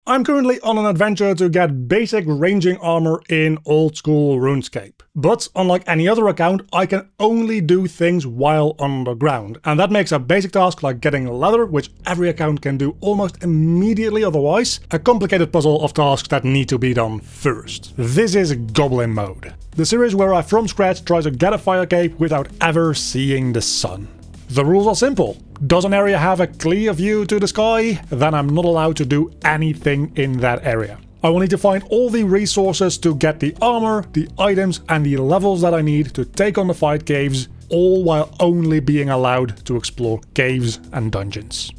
I'm currently on an adventure to get basic ranging armor in old school RuneScape. But unlike any other account, I can only do things while underground. And that makes a basic task like getting leather, which every account can do almost immediately otherwise, a complicated puzzle of tasks that need to be done first. This is Goblin mode. The series where I from scratch try to get a fire cape without ever seeing the sun. The rules are simple. Does an area have a clear view to the sky? Then I'm not allowed to do anything in that area. I will need to find all the resources to get the armor, the items and the levels that I need to take on the fight caves, all while only being allowed to explore caves and dungeons.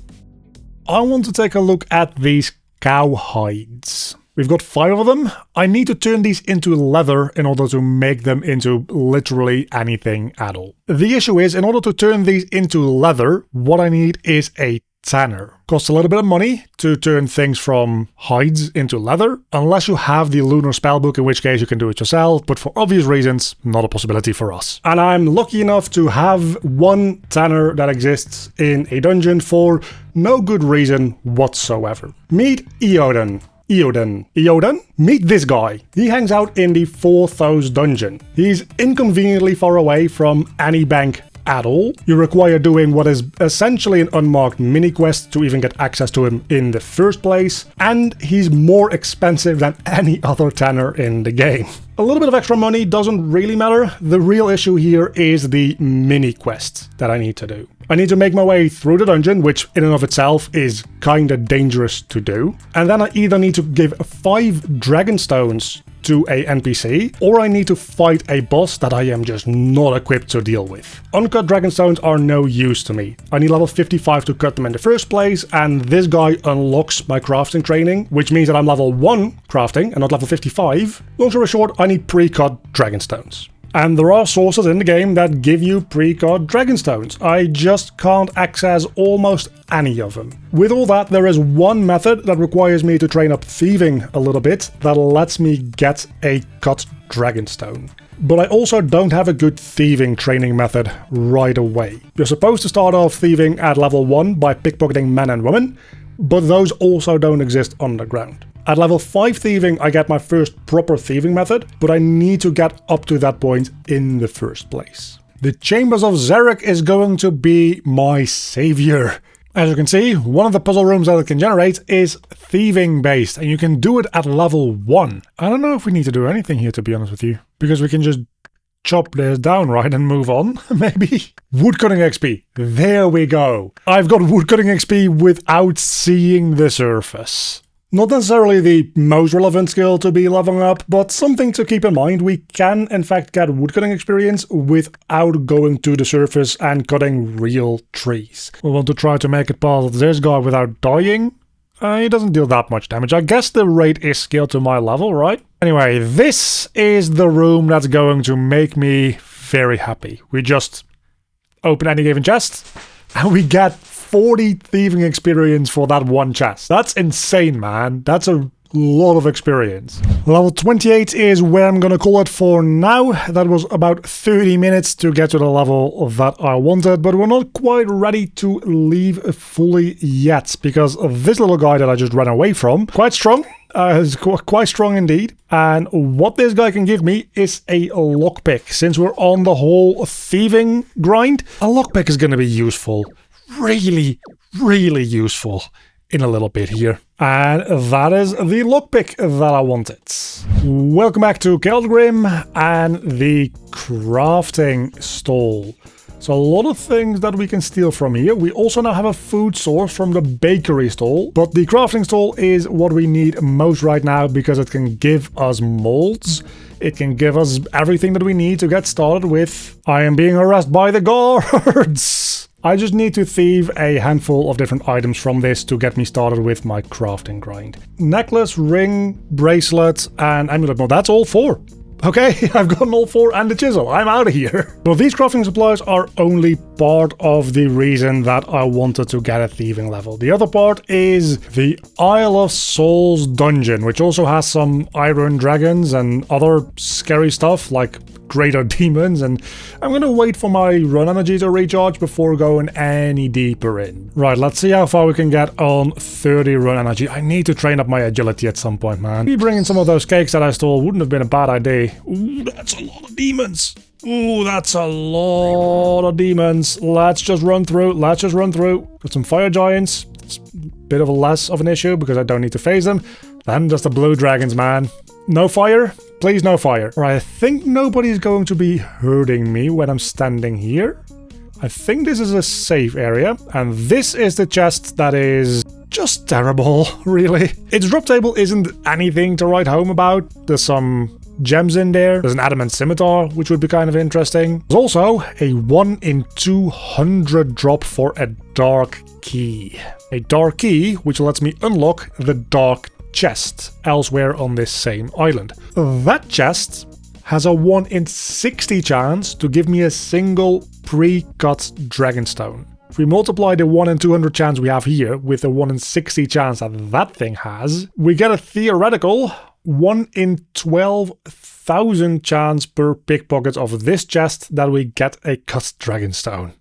I want to take a look at these cow hides. We've got 5 of them. I need to turn these into leather in order to make them into literally anything at all. The issue is, in order to turn these into leather, what I need is a tanner. Costs a little bit of money to turn things from hides into leather, unless you have the lunar spellbook, in which case you can do it yourself, but for obvious reasons, not a possibility for us. And I'm lucky enough to have one tanner that exists in a dungeon for no good reason whatsoever. Meet Eoden. Eoden? Meet this guy. He hangs out in the Fourthos dungeon. He's inconveniently far away from any bank at all. You require doing what is essentially an unmarked mini-quest to even get access to him in the first place, and he's more expensive than any other tanner in the game. A little bit of extra money doesn't really matter. The real issue here is the mini-quest that I need to do. I need to make my way through the dungeon, which in and of itself is kinda dangerous to do. And then I either need to give 5 dragonstones to a NPC, or I need to fight a boss that I am just not equipped to deal with. Uncut dragonstones are no use to me. I need level 55 to cut them in the first place, and this guy unlocks my crafting training, which means that I'm level 1 crafting and not level 55. Long story short, I need pre-cut dragonstones. And there are sources in the game that give you pre-cut dragonstones. I just can't access almost any of them. With all that, there is one method that requires me to train up thieving a little bit that lets me get a cut dragonstone. But I also don't have a good thieving training method right away. You're supposed to start off thieving at level 1 by pickpocketing men and women, but those also don't exist underground. At level 5 thieving, I get my first proper thieving method, but I need to get up to that point in the first place. The Chambers of Xeric is going to be my savior. As you can see, one of the puzzle rooms that it can generate is thieving based, and you can do it at level 1. I don't know if we need to do anything here, to be honest with you, because we can just chop this down, right, and move on, maybe? Woodcutting XP. There we go. I've got woodcutting XP without seeing the surface. Not necessarily the most relevant skill to be leveling up, but something to keep in mind. We can in fact get woodcutting experience without going to the surface and cutting real trees. We want to try to make it past this guy without dying. He doesn't deal that much damage. I guess the rate is scaled to my level, right? Anyway, this is the room that's going to make me very happy. We just open any given chest and we get 40 thieving experience for that one chest. That's insane, man. That's a lot of experience. Level 28 is where I'm gonna call it for now. That was about 30 minutes to get to the level that I wanted, but we're not quite ready to leave fully yet, because this little guy that I just ran away from, quite strong, is quite strong indeed. And what this guy can give me is a lockpick. Since we're on the whole thieving grind, a lockpick is gonna be useful. Really useful in a little bit here. And that is the lockpick that I wanted. Welcome back to Keldgrim and the crafting stall. So a lot of things that we can steal from here. We also now have a food source from the bakery stall, but the crafting stall is what we need most right now because it can give us molds. It can give us everything that we need to get started with. I am being harassed by the guards. I just need to thieve a handful of different items from this to get me started with my crafting grind. Necklace, ring, bracelet, and amulet. No, that's all 4. Okay, I've gotten all 4 and the chisel. I'm out of here. Well, these crafting supplies are only part of the reason that I wanted to get a thieving level. The other part is the Isle of Souls dungeon, which also has some iron dragons and other scary stuff like greater demons, and I'm gonna wait for my run energy to recharge before going any deeper in. Right, let's see how far we can get on 30 run energy. I need to train up my agility at some point, man. Maybe bringing some of those cakes that I stole wouldn't have been a bad idea. Ooh, that's a lot of demons. Ooh, that's a lot of demons. Let's just run through. Let's just run through. Got some fire giants. It's a bit of a less of an issue because I don't need to phase them. Then just the blue dragons, man. No fire? Please, no fire. Right, I think nobody's going to be hurting me when I'm standing here. I think this is a safe area, and this is the chest that is just terrible, really. Its drop table isn't anything to write home about. There's some gems in there. There's an adamant scimitar, which would be kind of interesting. There's also a 1 in 200 drop for a dark key. A dark key, which lets me unlock the dark chest elsewhere on this same island. That chest has a 1 in 60 chance to give me a single pre-cut dragonstone. If we multiply the 1 in 200 chance we have here with the 1 in 60 chance that that thing has, we get a theoretical 1 in 12,000 chance per pickpocket of this chest that we get a cut dragonstone.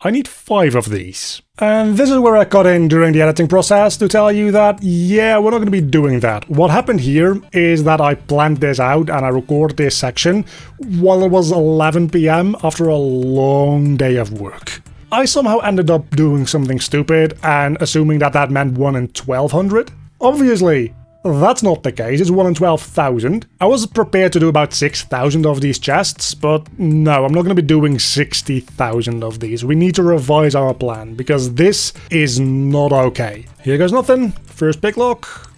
I need 5 of these. And this is where I cut in during the editing process to tell you that, yeah, we're not going to be doing that. What happened here is that I planned this out and I recorded this section while it was 11 PM after a long day of work. I somehow ended up doing something stupid and assuming that that meant 1 in 1200. Obviously, that's not the case, it's 1 in 12,000. I was prepared to do about 6,000 of these chests, but no, I'm not going to be doing 60,000 of these. We need to revise our plan, because this is not okay. Here goes nothing. First picklock.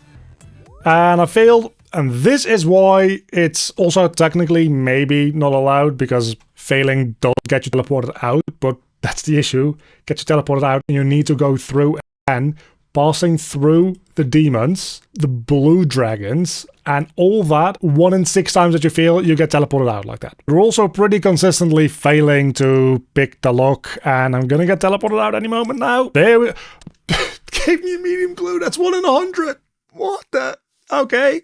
And I failed. And this is why it's also technically maybe not allowed, because failing does get you teleported out, but that's the issue. Get you teleported out and you need to go through again, passing through the demons, the blue dragons, and all that. 1 in 6 times that you fail, you get teleported out like that. We're also pretty consistently failing to pick the lock, and I'm gonna get teleported out any moment now. There we gave me a medium clue, that's 1 in 100. What the? Okay.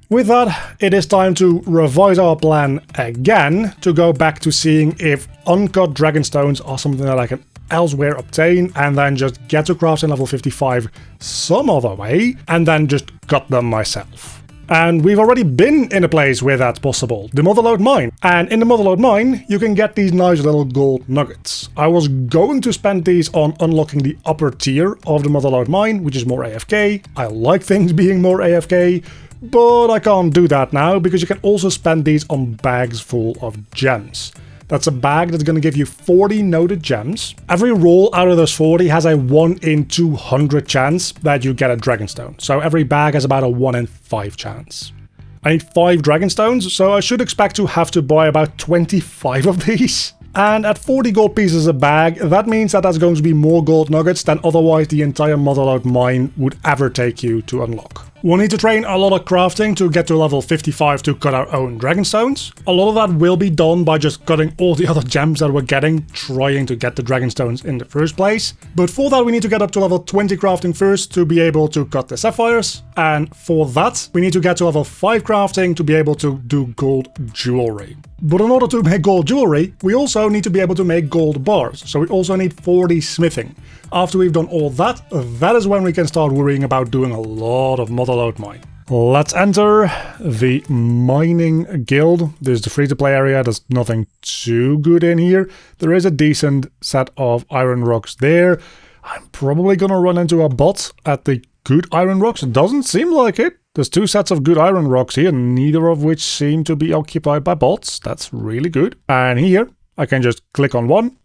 With that, it is time to revise our plan again, to go back to seeing if uncut dragonstones are something that I can elsewhere obtain, and then just get to crafting level 55 some other way, and then just cut them myself. And we've already been in a place where that's possible, the Motherlode Mine. And in the Motherlode Mine, you can get these nice little gold nuggets. I was going to spend these on unlocking the upper tier of the Motherlode Mine, which is more AFK. I like things being more AFK, but I can't do that now, because you can also spend these on bags full of gems. That's a bag that's going to give you 40 noted gems. Every roll out of those 40 has a 1 in 200 chance that you get a dragonstone. So every bag has about a 1 in 5 chance. I need 5 dragonstones, so I should expect to have to buy about 25 of these. And at 40 gold pieces a bag, that means that that's going to be more gold nuggets than otherwise the entire Motherlode Mine would ever take you to unlock. We'll need to train a lot of crafting to get to level 55 to cut our own dragonstones. A lot of that will be done by just cutting all the other gems that we're getting, trying to get the dragonstones in the first place. But for that we need to get up to level 20 crafting first to be able to cut the sapphires. And for that we need to get to level 5 crafting to be able to do gold jewelry. But in order to make gold jewelry, we also need to be able to make gold bars. So we also need 40 smithing. After we've done all that, that is when we can start worrying about doing a lot of Motherlode Mine. Let's enter the mining guild. This is the free-to-play area. There's nothing too good in here. There is a decent set of iron rocks there. I'm probably gonna run into a bot at the good iron rocks. It doesn't seem like it. There's 2 sets of good iron rocks here, neither of which seem to be occupied by bots. That's really good. And here, I can just click on one,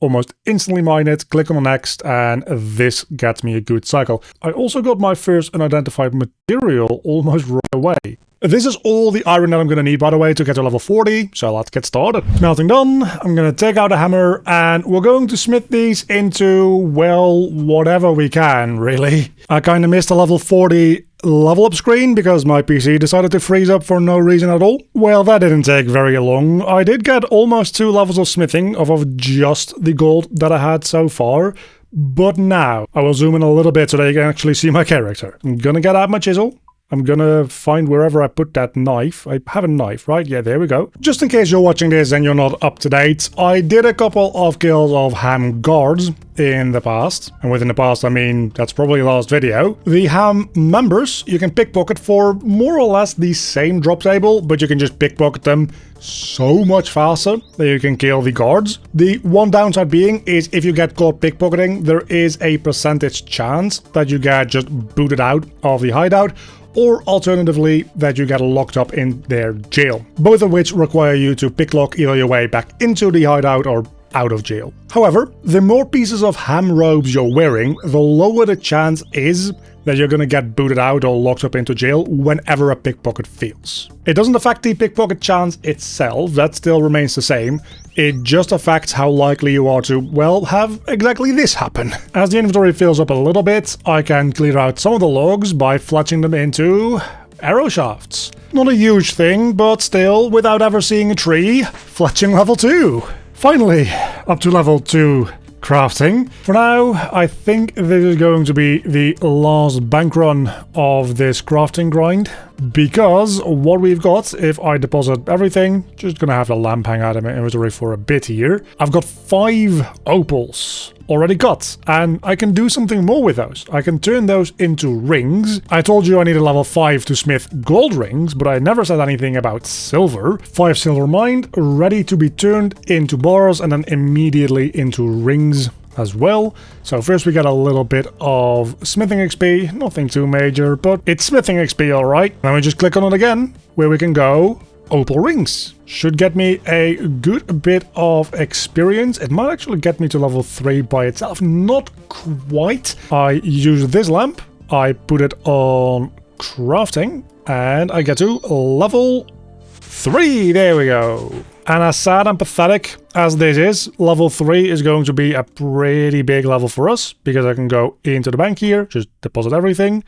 almost instantly mine it, click on the next, and this gets me a good cycle. I also got my first unidentified material almost right away. This is all the iron that I'm going to need, by the way, to get to level 40, so let's get started. Smelting done, I'm going to take out a hammer, and we're going to smith these into, well, whatever we can, really. I kind of missed the level 40 level up screen because my PC decided to freeze up for no reason at all. Well, that didn't take very long. I did get almost 2 levels of smithing off of just the gold that I had so far. But now, I will zoom in a little bit so that you can actually see my character. I'm gonna get out my chisel. I'm gonna find wherever I put that knife. I have a knife, right? Yeah, there we go. Just in case you're watching this and you're not up to date, I did a couple of kills of ham guards in the past. And within the past, I mean, that's probably the last video. The ham members, you can pickpocket for more or less the same drop table, but you can just pickpocket them so much faster that you can kill the guards. The one downside being is if you get caught pickpocketing, there is a percentage chance that you get just booted out of the hideout, or alternatively that you get locked up in their jail, both of which require you to picklock either your way back into the hideout or out of jail. However, the more pieces of ham robes you're wearing, the lower the chance is that you're gonna get booted out or locked up into jail whenever a pickpocket fails. It doesn't affect the pickpocket chance itself, that still remains the same. It just affects how likely you are to, well, have exactly this happen. As the inventory fills up a little bit, I can clear out some of the logs by fletching them into arrow shafts. Not a huge thing, but still, without ever seeing a tree, fletching level 2. Finally, up to level 2 crafting. For now, I think this is going to be the last bank run of this crafting grind, because what we've got, if I deposit everything, just gonna have the lamp hang out of my inventory for a bit here. I've got 5 opals already got, and I can do something more with those. I can turn those into rings. I told you I needed level 5 to smith gold rings, but I never said anything about silver. 5 silver mined, ready to be turned into bars and then immediately into rings as well. So first we get a little bit of smithing XP, nothing too major, but it's smithing XP alright. Then we just click on it again, where we can go opal rings. Should get me a good bit of experience. It might actually get me to level 3 by itself, not quite. I use this lamp, I put it on crafting, and I get to level 3, there we go. And as sad and pathetic as this is, level 3 is going to be a pretty big level for us, because I can go into the bank here, just deposit everything,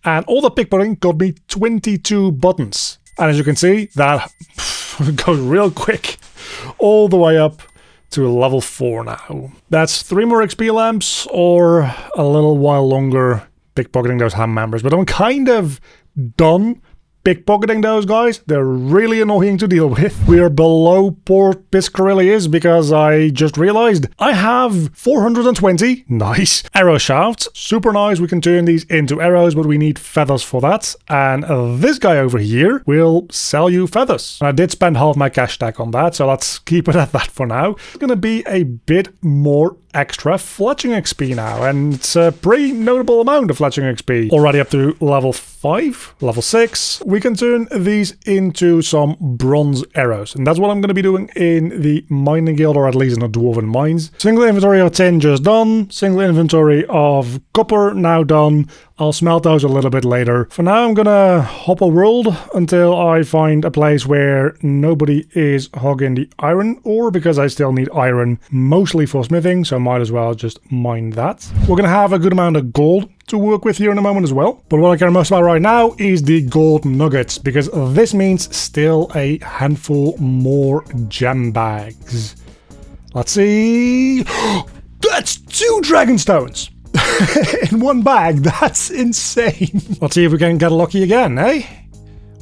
and all the pickpocketing got me 22 buttons. And as you can see, that goes real quick, all the way up to level 4 now. That's 3 more XP lamps, or a little while longer pickpocketing those ham members, but I'm kind of done pickpocketing those guys. They're really annoying to deal with. We are below Port Piscarillius because I just realized I have 420, nice, arrow shafts. Super nice, we can turn these into arrows, but we need feathers for that. And this guy over here will sell you feathers. And I did spend half my cash stack on that, so let's keep it at that for now. It's gonna be a bit more extra fletching XP now, and it's a pretty notable amount of fletching XP. Already up to level 5, level 6. We can turn these into some bronze arrows, and that's what I'm going to be doing in the mining guild, or at least in the dwarven mines. Single inventory of tin just done, single inventory of copper now done. I'll smelt those a little bit later. For now, I'm gonna hop a world until I find a place where nobody is hogging the iron ore, because I still need iron mostly for smithing, so might as well just mine that. We're gonna have a good amount of gold to work with here in a moment as well. But what I care most about right now is the gold nuggets, because this means still a handful more gem bags. Let's see. That's 2 dragonstones! In one bag, that's insane. Let's see if we can get lucky again, eh?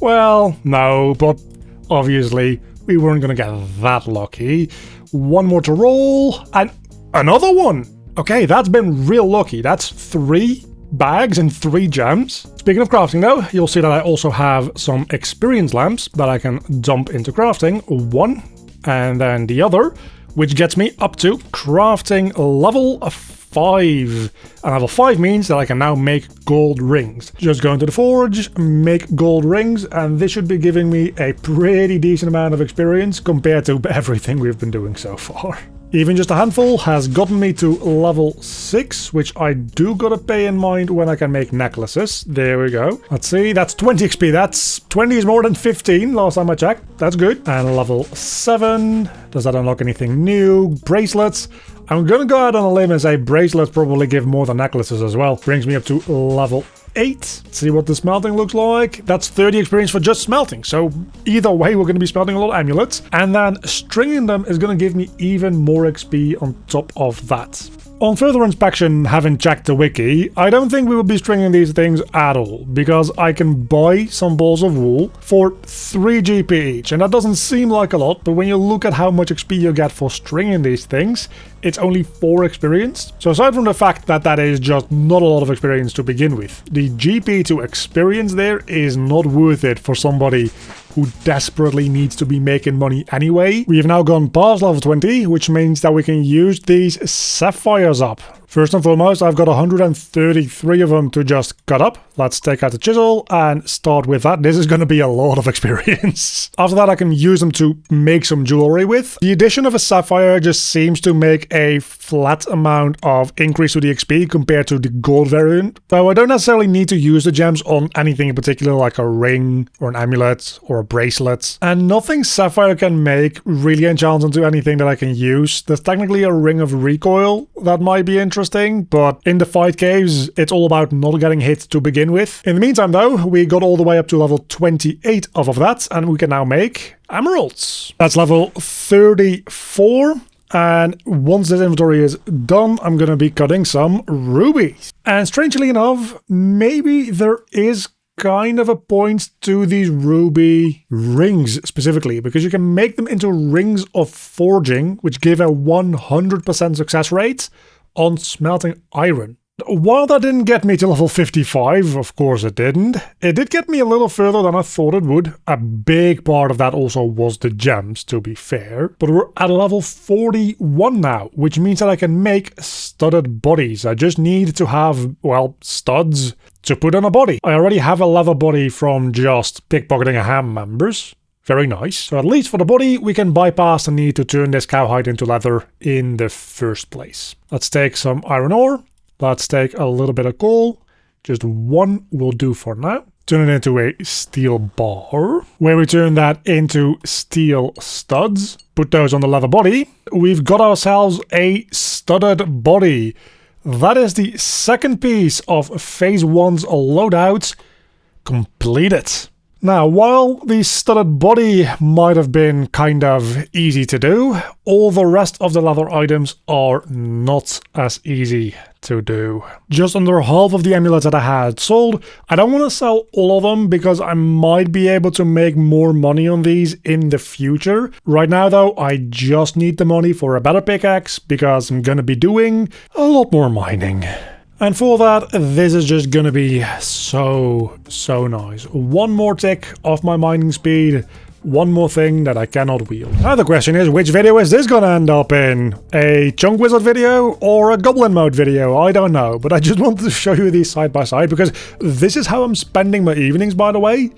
Well, no, but obviously we weren't gonna get that lucky. One more to roll, and another one! Okay, that's been real lucky. That's 3 bags and 3 gems. Speaking of crafting though, you'll see that I also have some experience lamps that I can dump into crafting. One, and then the other, which gets me up to crafting level 5. And level 5 means that I can now make gold rings. Just go into the forge, make gold rings, and this should be giving me a pretty decent amount of experience compared to everything we've been doing so far. Even just a handful has gotten me to level 6, which I do gotta pay in mind when I can make necklaces. There we go. Let's see, that's 20 XP. That's 20 is more than 15 last time I checked. That's good. And level 7. Does that unlock anything new? Bracelets. I'm gonna go out on a limb and say bracelets probably give more than necklaces as well. Brings me up to level 8. Let's see what the smelting looks like. That's 30 experience for just smelting. So either way, we're going to be smelting a lot of amulets. And then stringing them is going to give me even more XP on top of that. On further inspection, having checked the wiki, I don't think we will be stringing these things at all, because I can buy some balls of wool for 3 GP each, and that doesn't seem like a lot, but when you look at how much XP you get for stringing these things, it's only 4 experience. So aside from the fact that that is just not a lot of experience to begin with, the GP to experience there is not worth it for somebody who desperately needs to be making money anyway. We have now gone past level 20, which means that we can use these sapphires up. First and foremost, I've got 133 of them to just cut up. Let's take out the chisel and start with that. This is going to be a lot of experience. After that, I can use them to make some jewelry with. The addition of a sapphire just seems to make a flat amount of increase to the XP compared to the gold variant. So I don't necessarily need to use the gems on anything in particular, like a ring or an amulet or a bracelet. And nothing sapphire can make really enchants into anything that I can use. There's technically a ring of recoil that might be interesting, but in the fight caves, it's all about not getting hit to begin with. In the meantime though, we got all the way up to level 28 of that, and we can now make emeralds. That's level 34. And once this inventory is done, I'm going to be cutting some rubies. And strangely enough, maybe there is kind of a point to these ruby rings specifically, because you can make them into rings of forging, which give a 100% success rate on smelting iron. While that didn't get me to level 55, of course it didn't, it did get me a little further than I thought it would. A big part of that also was the gems, to be fair. But we're at level 41 now, which means that I can make studded bodies. I just need to have, well, studs to put on a body. I already have a leather body from just pickpocketing a ham members. Very nice. So at least for the body, we can bypass the need to turn this cowhide into leather in the first place. Let's take some iron ore. Let's take a little bit of coal. Just one will do for now. Turn it into a steel bar, where we turn that into steel studs. Put those on the leather body. We've got ourselves a studded body. That is the second piece of phase 1's loadout completed. Now, while the studded body might have been kind of easy to do, all the rest of the leather items are not as easy to do. Just under half of the amulets that I had sold. I don't want to sell all of them because I might be able to make more money on these in the future. Right now though, I just need the money for a better pickaxe because I'm gonna be doing a lot more mining. And for that, this is just gonna be so nice. One more tick off my mining speed. One more thing that I cannot wield. Now the question is, which video is this gonna end up in? A chunk wizard video or a goblin mode video? I don't know, but I just wanted to show you these side by side because this is how I'm spending my evenings, by the way.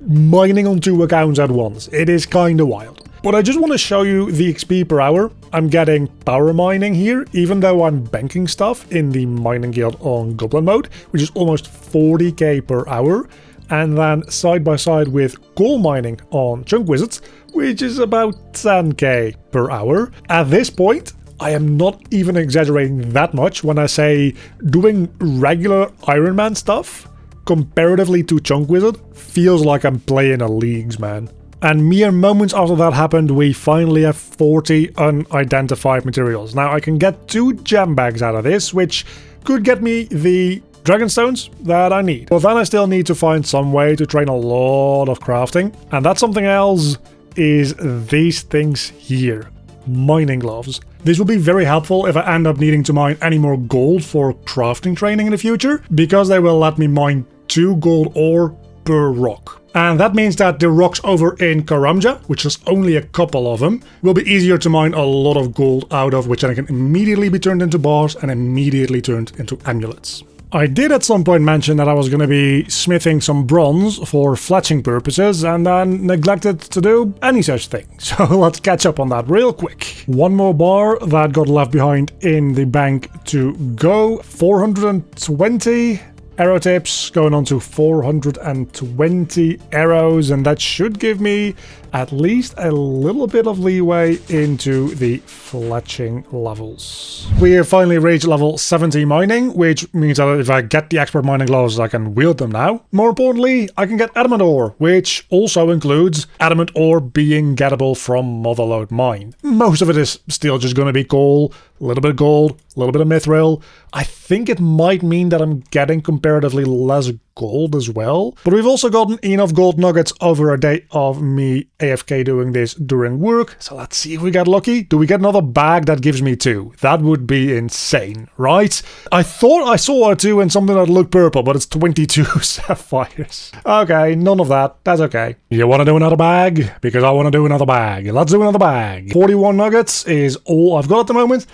Mining on 2 accounts at once. It is kinda wild. But I just want to show you the XP per hour. I'm getting power mining here, even though I'm banking stuff in the mining guild on goblin mode, which is almost 40k per hour. And then side by side with coal mining on chunk wizards, which is about 10k per hour. At this point, I am not even exaggerating that much when I say doing regular Iron Man stuff, comparatively to chunk wizard, feels like I'm playing a leagues, man. And mere moments after that happened, we finally have 40 unidentified materials. Now I can get 2 gem bags out of this, which could get me the dragonstones that I need. But then I still need to find some way to train a lot of crafting. And that's something else, is these things here. Mining gloves. This will be very helpful if I end up needing to mine any more gold for crafting training in the future, because they will let me mine 2 gold ore per rock. And that means that the rocks over in Karamja, which is only a couple of them, will be easier to mine a lot of gold out of, which then can immediately be turned into bars and immediately turned into amulets. I did at some point mention that I was going to be smithing some bronze for fletching purposes and then neglected to do any such thing. So let's catch up on that real quick. One more bar that got left behind in the bank to go. 420 arrow tips going on to 420 arrows, and that should give me at least a little bit of leeway into the fletching levels. We have finally reached level 70 mining, which means that if I get the expert mining gloves, I can wield them now. More importantly, I can get adamant ore, which also includes adamant ore being gettable from Motherlode Mine. Most of it is still just going to be coal, a little bit of gold, a little bit of mithril. I think it might mean that I'm getting comparatively less gold as well. But we've also gotten enough gold nuggets over a day of me AFK doing this during work. So let's see if we get lucky. Do we get another bag that gives me 2? That would be insane, right? I thought I saw a 2 in something that looked purple, but it's 22 sapphires. Okay, none of that. That's okay. You want to do another bag? Because I want to do another bag. Let's do another bag. 41 nuggets is all I've got at the moment.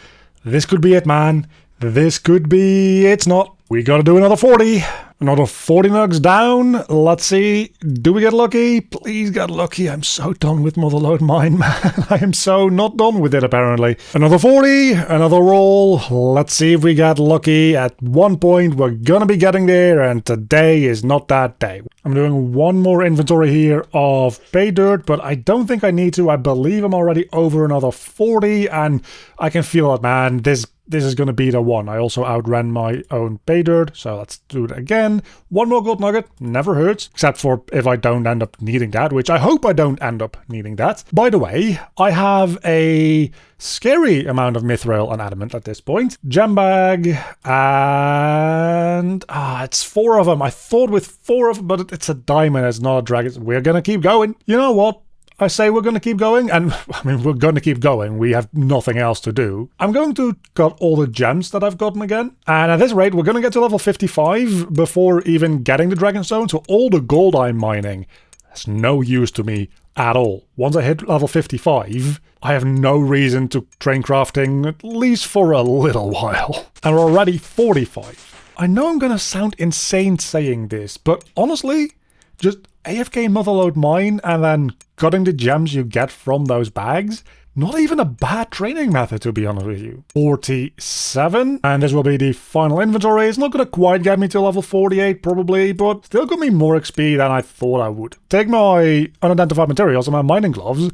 This could be it, man. This could be... It's not. We gotta do another 40. Another 40 nugs down. Let's see. Do we get lucky? Please get lucky. I'm so done with Motherlode Mine, man. I am so not done with it, apparently. Another 40. Another roll. Let's see if we get lucky. At one point, we're gonna be getting there, and today is not that day. I'm doing one more inventory here of pay dirt, but I don't think I need to. I believe I'm already over another 40, and I can feel it, man. This is going to be the one. I also outran my own pay dirt, so let's do it again. One more gold nugget, never hurts, except for if I don't end up needing that, which I hope I don't end up needing that. By the way, I have a scary amount of mithril and adamant at this point. Gem bag, and... it's 4 of them. I thought with 4 of them, but it's a diamond, it's not a dragon. We're going to keep going. You know what? I say we're going to keep going, and I mean, we're going to keep going. We have nothing else to do. I'm going to cut all the gems that I've gotten again. And at this rate, we're going to get to level 55 before even getting the dragonstone. So all the gold I'm mining has no use to me at all. Once I hit level 55, I have no reason to train crafting, at least for a little while. And we're already 45. I know I'm going to sound insane saying this, but honestly, just AFK Motherlode Mine and then cutting the gems you get from those bags, not even a bad training method, to be honest with you. 47, and this will be the final inventory. It's not going to quite get me to level 48 probably, but still got me more XP than I thought I would. Take my unidentified materials and my mining gloves, and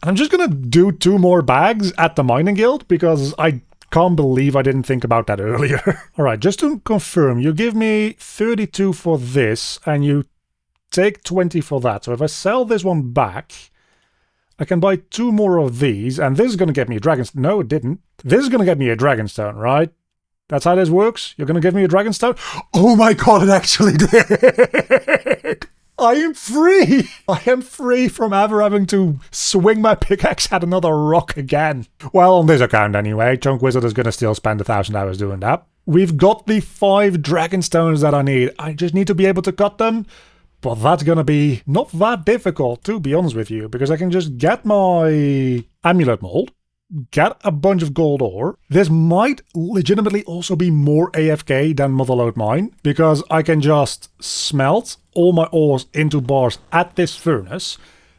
I'm just going to do 2 more bags at the mining guild, because I can't believe I didn't think about that earlier. Alright, just to confirm, you give me 32 for this, and you take 20 for that. So if I sell this one back, I can buy 2 more of these, and this is going to get me a dragonstone. No, it didn't. This is going to get me a dragonstone, right? That's how this works? You're going to give me a dragonstone? Oh my god, it actually did! I am free! I am free from ever having to swing my pickaxe at another rock again. Well, on this account anyway. Chunk Wizard is going to still spend 1,000 hours doing that. We've got the 5 dragonstones that I need. I just need to be able to cut them. But that's gonna be not that difficult, to be honest with you, because I can just get my amulet mold, get a bunch of gold ore. This might legitimately also be more AFK than Motherlode Mine, because I can just smelt all my ores into bars at this furnace.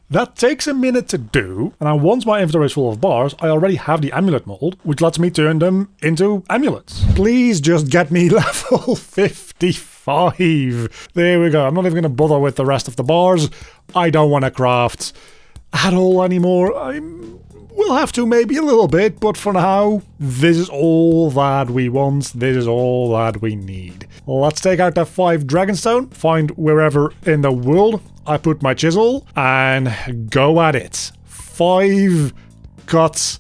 That takes a minute to do, and once my inventory is full of bars, I already have the amulet mold, which lets me turn them into amulets. Please just get me level 55. There we go. I'm not even going to bother with the rest of the bars. I don't want to craft at all anymore. We'll have to maybe a little bit, but for now, this is all that we want. This is all that we need. Let's take out that 5 dragonstone, find wherever in the world I put my chisel, and go at it. 5 cut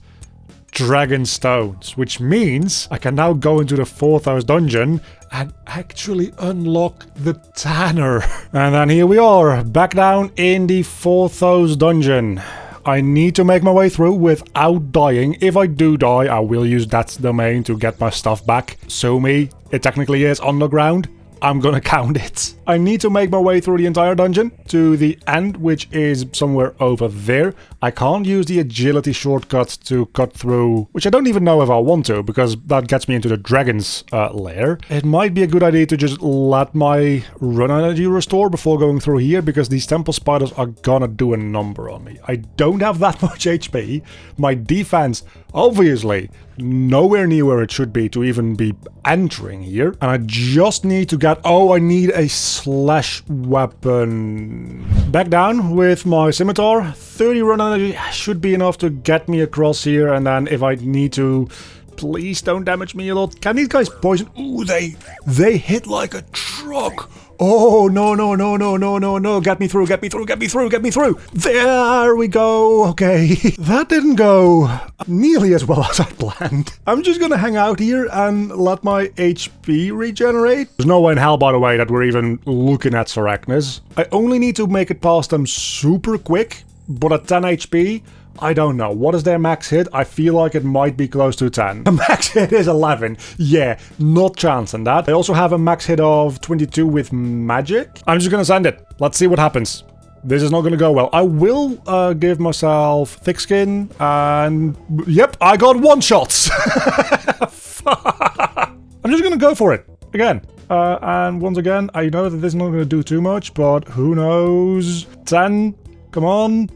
dragonstones, which means I can now go into the 4th house dungeon and actually unlock the tanner. And then here we are, back down in the 4th house dungeon. I need to make my way through without dying. If I do die, I will use that domain to get my stuff back. So me, it technically is underground, I'm gonna count it. I need to make my way through the entire dungeon to the end, which is somewhere over there. I can't use the agility shortcut to cut through, which I don't even know if I want to, because that gets me into the dragon's lair. It might be a good idea to just let my run energy restore before going through here, because these temple spiders are gonna do a number on me. I don't have that much HP. My defense, obviously, nowhere near where it should be to even be entering here. And I just need to get... Oh, I need a slash weapon. Back down with my scimitar. 30 run energy should be enough to get me across here. And then if I need to... Please don't damage me a lot. Can these guys poison? Ooh, they hit like a truck. Oh, no, no, no, no, no, no, no. Get me through, get me through, get me through, get me through. There we go. Okay. That didn't go nearly as well as I planned. I'm just gonna hang out here and let my HP regenerate. There's no way in hell, by the way, that we're even looking at Sarachnis. I only need to make it past them super quick, but at 10 HP... I don't know. What is their max hit? I feel like it might be close to 10. The max hit is 11. Yeah, not chancing that. They also have a max hit of 22 with magic. I'm just gonna send it. Let's see what happens. This is not gonna go well. I will give myself thick skin and... Yep, I got one shots. I'm just gonna go for it. Again. And once again, I know that this is not gonna do too much, but who knows? 10. Come on.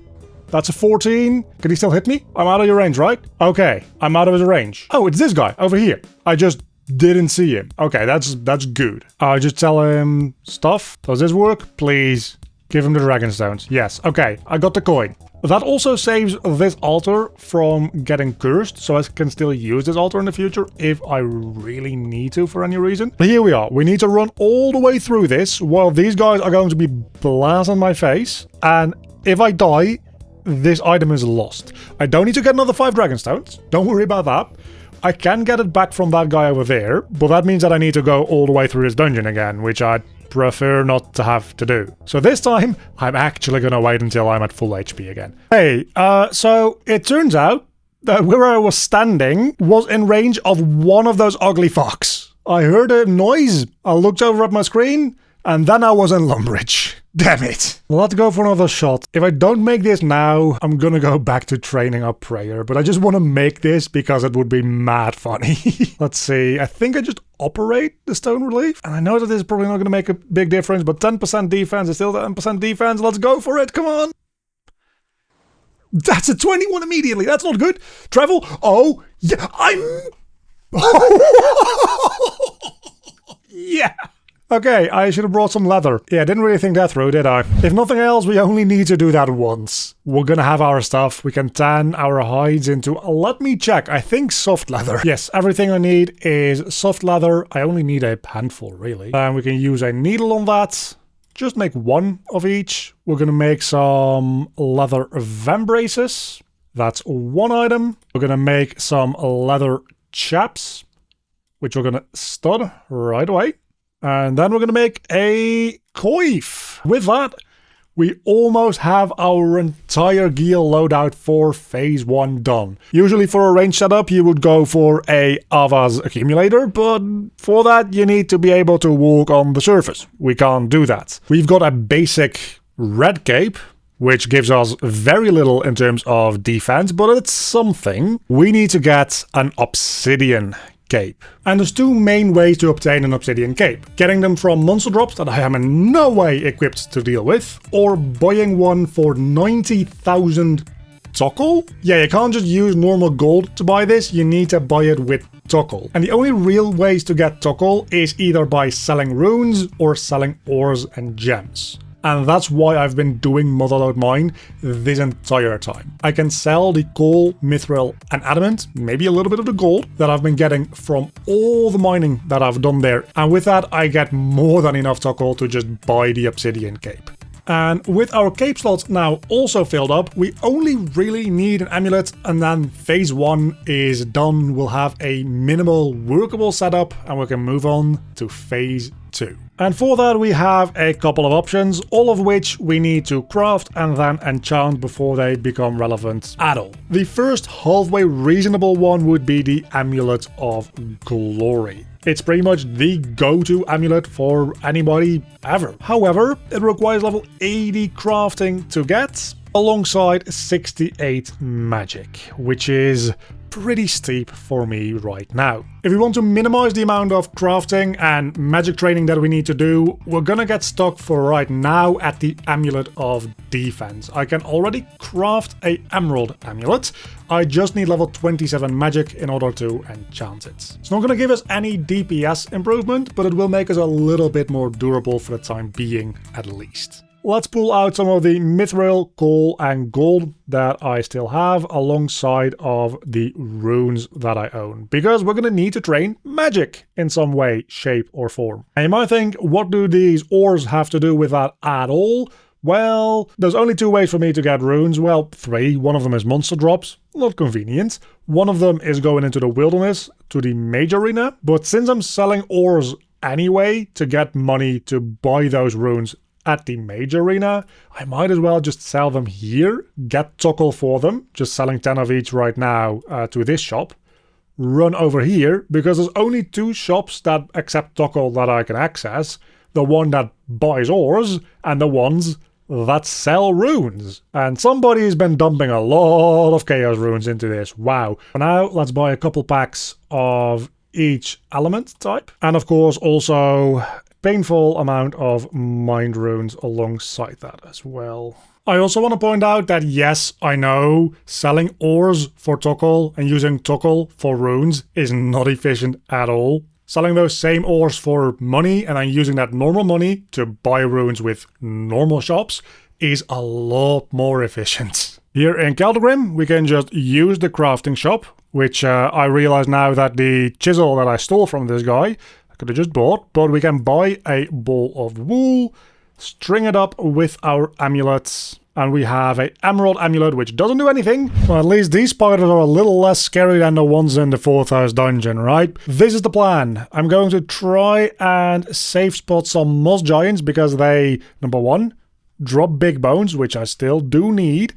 That's a 14. Can he still hit me? I'm out of your range, right? Okay, I'm out of his range. Oh, it's this guy over here. I just didn't see him. Okay, that's good. I just tell him stuff. Does this work? Please give him the dragonstones. Yes. Okay, I got the coin. That also saves this altar from getting cursed, so I can still use this altar in the future if I really need to for any reason. But here we are. We need to run all the way through this while these guys are going to be blasting my face. And if I die... this item is lost. I don't need to get another 5 dragonstones. Don't worry about that. I can get it back from that guy over there, but that means that I need to go all the way through this dungeon again, which I'd prefer not to have to do. So this time, I'm actually gonna wait until I'm at full HP again. Hey, so it turns out that where I was standing was in range of one of those ugly fox. I heard a noise, I looked over at my screen, and then I was in Lumbridge. Damn it. Let's go for another shot. If I don't make this now, I'm gonna go back to training up prayer, but I just want to make this because it would be mad funny. Let's see. I think I just operate the stone relief. And I know that this is probably not gonna make a big difference, but 10% defense is still 10% defense. Let's go for it. Come on. That's a 21 immediately. That's not good. Travel. Oh, yeah. Yeah. Okay, I should have brought some leather. Yeah, didn't really think that through, did I? If nothing else, we only need to do that once. We're gonna have our stuff. We can tan our hides into... let me check. I think soft leather. Yes, everything I need is soft leather. I only need a handful, really. And we can use a needle on that. Just make one of each. We're gonna make some leather vambraces. That's one item. We're gonna make some leather chaps, which we're gonna stud right away. And then we're going to make a coif. With that, we almost have our entire gear loadout for phase 1 done. Usually for a range setup, you would go for a Ava's accumulator, but for that, you need to be able to walk on the surface. We can't do that. We've got a basic red cape, which gives us very little in terms of defense, but it's something. We need to get an obsidian cape. And there's 2 main ways to obtain an obsidian cape. Getting them from monster drops that I am in no way equipped to deal with, or buying one for 90,000 tokkul? Yeah, you can't just use normal gold to buy this, you need to buy it with tokkul. And the only real ways to get tokkul is either by selling runes or selling ores and gems. And that's why I've been doing Motherlode Mine this entire time. I can sell the coal, mithril, and adamant, maybe a little bit of the gold, that I've been getting from all the mining that I've done there. And with that, I get more than enough tokkul to just buy the obsidian cape. And with our cape slots now also filled up, we only really need an amulet, and then phase 1 is done. We'll have a minimal workable setup, and we can move on to phase 2. And for that we have a couple of options, all of which we need to craft and then enchant before they become relevant at all. The first halfway reasonable one would be the Amulet of Glory. It's pretty much the go-to amulet for anybody ever. However, it requires level 80 crafting to get, alongside 68 magic, which is pretty steep for me right now. If we want to minimize the amount of crafting and magic training that we need to do, we're gonna get stuck for right now at the Amulet of Defense. I can already craft a Emerald Amulet, I just need level 27 magic in order to enchant it. It's not gonna give us any DPS improvement, but it will make us a little bit more durable for the time being at least. Let's pull out some of the mithril, coal and gold that I still have alongside of the runes that I own, because we're going to need to train magic in some way, shape or form. And you might think, what do these ores have to do with that at all? Well, there's only two ways for me to get runes. Well, three. One of them is monster drops, not convenient. One of them is going into the wilderness to the mage arena, but since I'm selling ores anyway to get money to buy those runes at the mage arena, I might as well just sell them here, get Tokkul for them, just selling 10 of each right now to this shop, run over here, because there's only two shops that accept Tokkul that I can access, the one that buys ores and the ones that sell runes. And somebody's been dumping a lot of chaos runes into this, wow. For now, let's buy a couple packs of each element type, and of course also painful amount of mind runes alongside that as well. I also want to point out that yes, I know selling ores for Tokkul and using Tokkul for runes is not efficient at all. Selling those same ores for money and then using that normal money to buy runes with normal shops is a lot more efficient. Here in Keldgrim, we can just use the crafting shop, which I realize now that the chisel that I stole from this guy I could have just bought, but we can buy a ball of wool, string it up with our amulets, and we have an emerald amulet which doesn't do anything. Well, at least these spiders are a little less scary than the ones in the 4th house dungeon, right? This is the plan. I'm going to try and safe spot some moss giants because they, number one, drop big bones, which I still do need,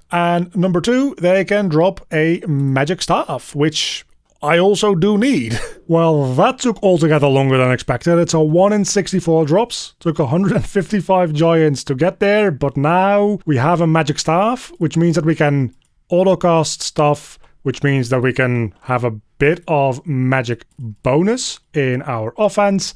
and number two, they can drop a magic staff, which I also do need. Well, that took altogether longer than expected. It's a 1 in 64 drops. Took 155 giants to get there, but now we have a magic staff, which means that we can autocast stuff, which means that we can have a bit of magic bonus in our offense,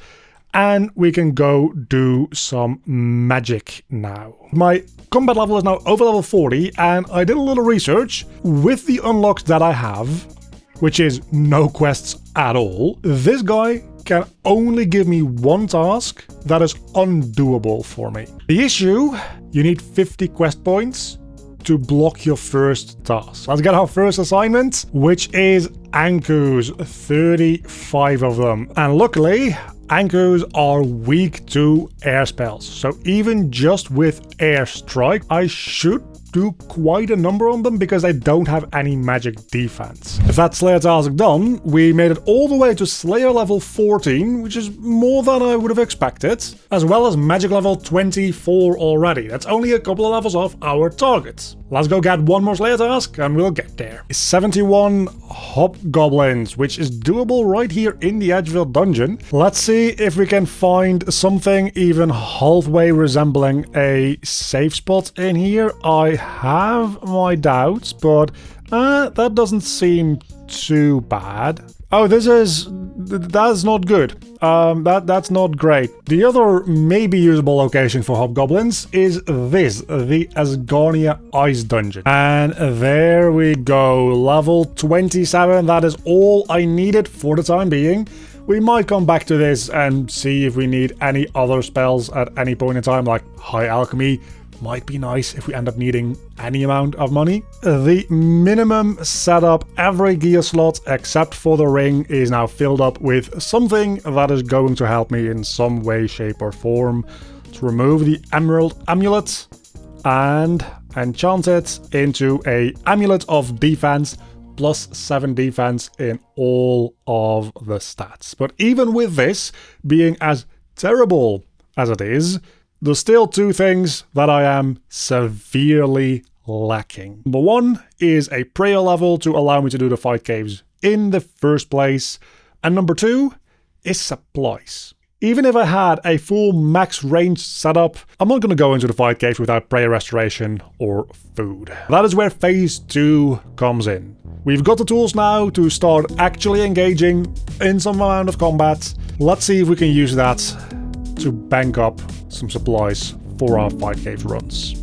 and we can go do some magic now. My combat level is now over level 40, and I did a little research. With the unlocks that I have, which is no quests at all, this guy can only give me one task that is undoable for me. The issue, you need 50 quest points to block your first task. Let's get our first assignment, which is Ankus, 35 of them. And luckily, Ankus are weak to air spells, so even just with air strike, I should do quite a number on them because they don't have any magic defense. If that Slayer task done, we made it all the way to Slayer level 14, which is more than I would have expected, as well as magic level 24 already. That's only a couple of levels off our target. Let's go get one more Slayer task and we'll get there. 71 hobgoblins, which is doable right here in the Edgeville dungeon. Let's see if we can find something even halfway resembling a safe spot in here. I have my doubts, but that doesn't seem too bad. Oh, that's not good. That's not great. The other maybe usable location for hobgoblins is this, the Asgarnia Ice Dungeon. And there we go, level 27. That is all I needed for the time being. We might come back to this and see if we need any other spells at any point in time, like High Alchemy. Might be nice if we end up needing any amount of money. The minimum setup, every gear slot except for the ring is now filled up with something that is going to help me in some way, shape or form. Let's remove the Emerald Amulet and enchant it into a Amulet of Defense plus 7 defense in all of the stats. But even with this being as terrible as it is, there's still two things that I am severely lacking. Number one is a prayer level to allow me to do the fight caves in the first place, and number two is supplies. Even if I had a full max range setup, I'm not going to go into the fight caves without prayer restoration or food. That is where phase 2 comes in. We've got the tools now to start actually engaging in some amount of combat. Let's see if we can use that to bank up some supplies for our fight cave runs.